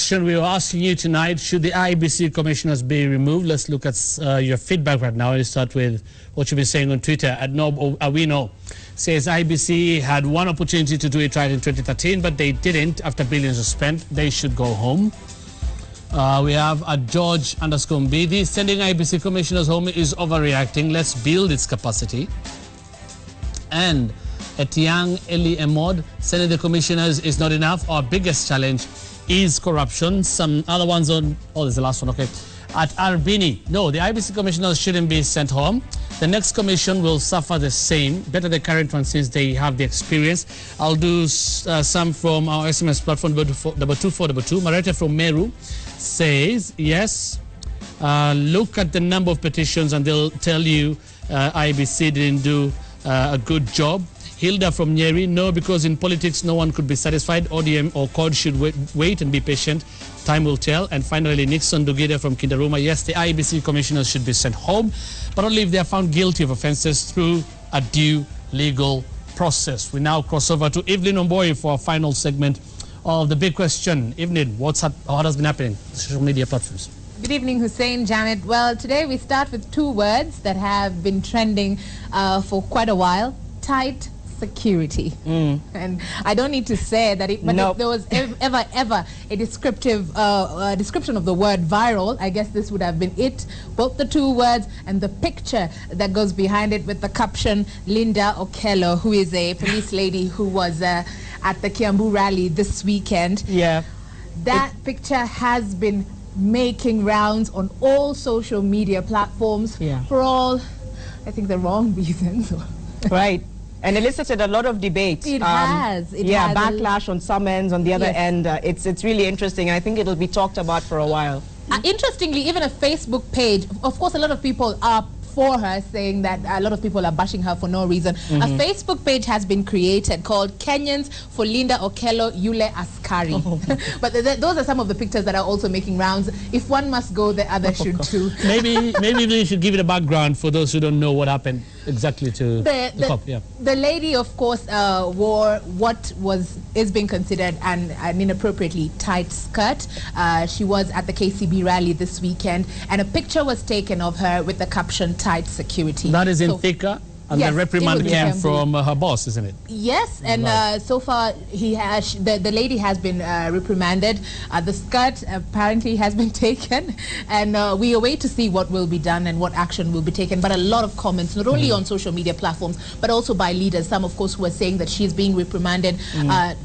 question we were asking you tonight: should the IBC commissioners be removed? Let's look at your feedback right now. Let's start with what you've been saying on Twitter. At Awino says IBC had one opportunity to do it right in 2013, but they didn't. After billions were spent, they should go home. We have a George_Mbidi: sending IBC commissioners home is overreacting. Let's build its capacity. And at Young Eli Emod, sending the commissioners is not enough. Our biggest challenge is corruption. Some other ones on, oh, there's the last one, okay. At Arbini, no, the IBC commissioners shouldn't be sent home. The next commission will suffer the same, better the current one since they have the experience. I'll do some from our SMS platform, 2422. Marete from Meru says, yes, look at the number of petitions and they'll tell you IBC didn't do a good job. Hilda from Nyeri: no, because in politics no one could be satisfied. ODM or CORD should wait and be patient. Time will tell. And finally, Nixon Dugida from Kindaruma: yes, the IBC commissioners should be sent home, but only if they are found guilty of offences through a due legal process. We now cross over to Evelyn Omboy for our final segment of the big question. Evelyn, what has been happening on social media platforms? Good evening, Hussein, Janet. Well, today we start with two words that have been trending for quite a while: tight security. And I don't need to say that it, but if there was ever a description of the word viral, I guess this would have been it. Both the two words and the picture that goes behind it with the caption: Linda Okello, who is a police lady who was at the Kiambu rally this weekend. Yeah. That picture has been making rounds on all social media platforms for all, I think, the wrong reasons. Right. And elicited a lot of debate. It has. It has. Backlash on some ends, on the other end. It's really interesting. I think it'll be talked about for a while. Interestingly, even a Facebook page, of course, a lot of people are for her, saying that a lot of people are bashing her for no reason. A Facebook page has been created called Kenyans for Linda Okello Yule Askari. But those are some of the pictures that are also making rounds. If one must go, the other should too. maybe we should give it a background for those who don't know what happened exactly to the cop. Yeah. The lady, of course, wore what is being considered an inappropriately tight skirt. She was at the KCB rally this weekend, and a picture was taken of her with the caption "tight security." That is in Thika, and the reprimand came from her boss, isn't it? Yes, and so far the lady has been reprimanded. The skirt apparently has been taken, and we await to see what will be done and what action will be taken. But a lot of comments, not only on social media platforms, but also by leaders. Some, of course, who are saying that she's being reprimanded,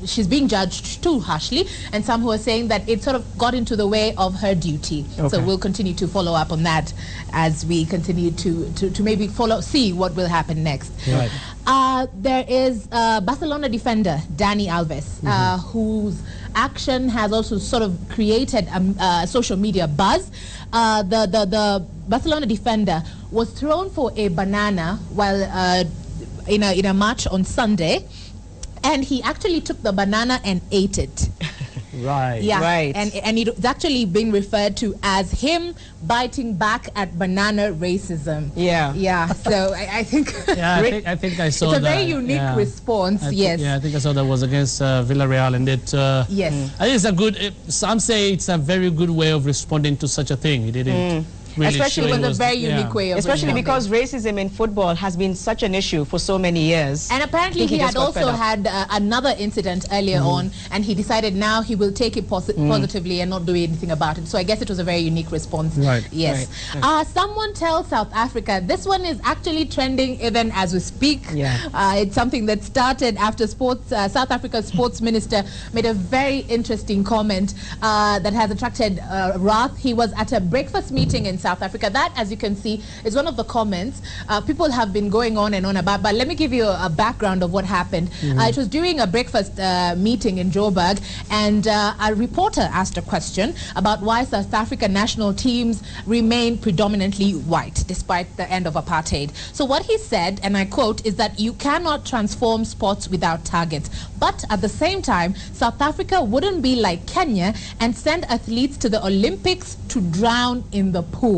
she's being judged too harshly, and some who are saying that it sort of got into the way of her duty. So we'll continue to follow up on that as we continue to maybe see what will happen next. Right. There is Barcelona defender Dani Alves, whose action has also sort of created a social media buzz. The Barcelona defender was thrown for a banana while in a match on Sunday, and he actually took the banana and ate it. Right. Yeah. Right. And it's actually being referred to as him biting back at banana racism. Yeah. Yeah. So I think. Yeah, I think I saw that. It's a very unique response. Yeah, I think I saw that was against Villarreal, and it. Yes. I think it's a good. Some say it's a very good way of responding to such a thing. It didn't. Really Especially it was a very unique way of especially because racism in football has been such an issue for so many years. And apparently he had also had another incident earlier on, and he decided now he will take it positively and not do anything about it. So I guess it was a very unique response. Right. Yes. Right. Someone tell South Africa. This one is actually trending even as we speak. Yeah. It's something that started after South Africa's sports minister made a very interesting comment that has attracted wrath. He was at a breakfast meeting in South Africa. That, as you can see, is one of the comments people have been going on and on about. But let me give you a background of what happened. It was during a breakfast meeting in Joburg, and a reporter asked a question about why South African national teams remain predominantly white despite the end of apartheid. So what he said, and I quote, is that you cannot transform sports without targets. But at the same time, South Africa wouldn't be like Kenya and send athletes to the Olympics to drown in the pool.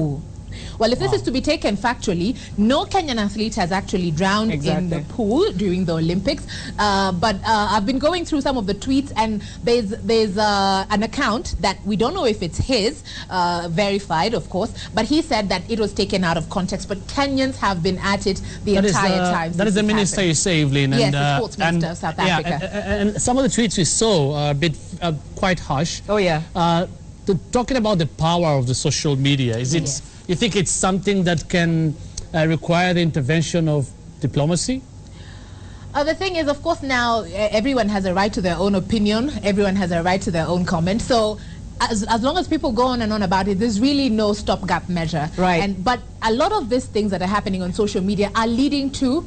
Well, if this is to be taken factually, no Kenyan athlete has actually drowned in the pool during the Olympics. But I've been going through some of the tweets, and there's an account that we don't know if it's his, verified, of course, but he said that it was taken out of context. But Kenyans have been at it the entire time. That is the minister you say, Evelyn. Yes, the sports minister of South Africa. And some of the tweets we saw are a bit quite harsh. Oh, yeah. Talking about the power of the social media, is it? You think it's something that can require the intervention of diplomacy? The thing is, of course, now everyone has a right to their own opinion. Everyone has a right to their own comment. So as long as people go on and on about it, there's really no stopgap measure. Right. But a lot of these things that are happening on social media are leading to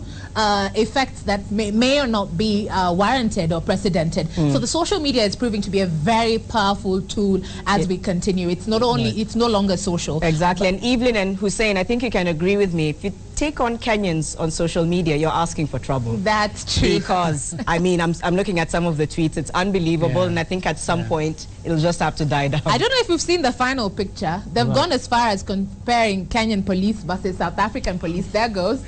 effects that may or not be warranted or precedented. So the social media is proving to be a very powerful tool as we continue. It's not only, it's no longer social. Exactly. And Evelyn and Hussein, I think you can agree with me. If you take on Kenyans on social media, you're asking for trouble. That's true. Because, I mean, I'm looking at some of the tweets. It's unbelievable. And I think at some point, it'll just have to die down. I don't know if you've seen the final picture. They've gone as far as comparing Kenyan police versus South African police. There goes.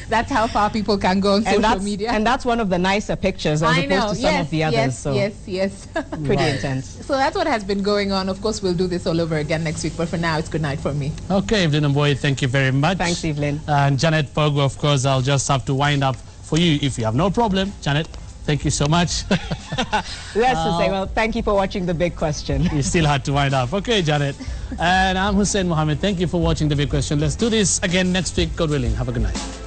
That's how far people can go on social media. And that's one of the nicer pictures as opposed to some of the others. Yes. Pretty intense. So that's what has been going on. Of course, we'll do this all over again next week. But for now, it's good night from me. Okay, Evelyn Mboyi, thank you very much. Thanks, Evelyn. And Janet Pogo, of course, I'll just have to wind up for you if you have no problem. Janet, thank you so much. Let's just say, well, thank you for watching The Big Question. You still had to wind up. Okay, Janet. And I'm Hussein Mohammed. Thank you for watching The Big Question. Let's do this again next week, God willing. Have a good night.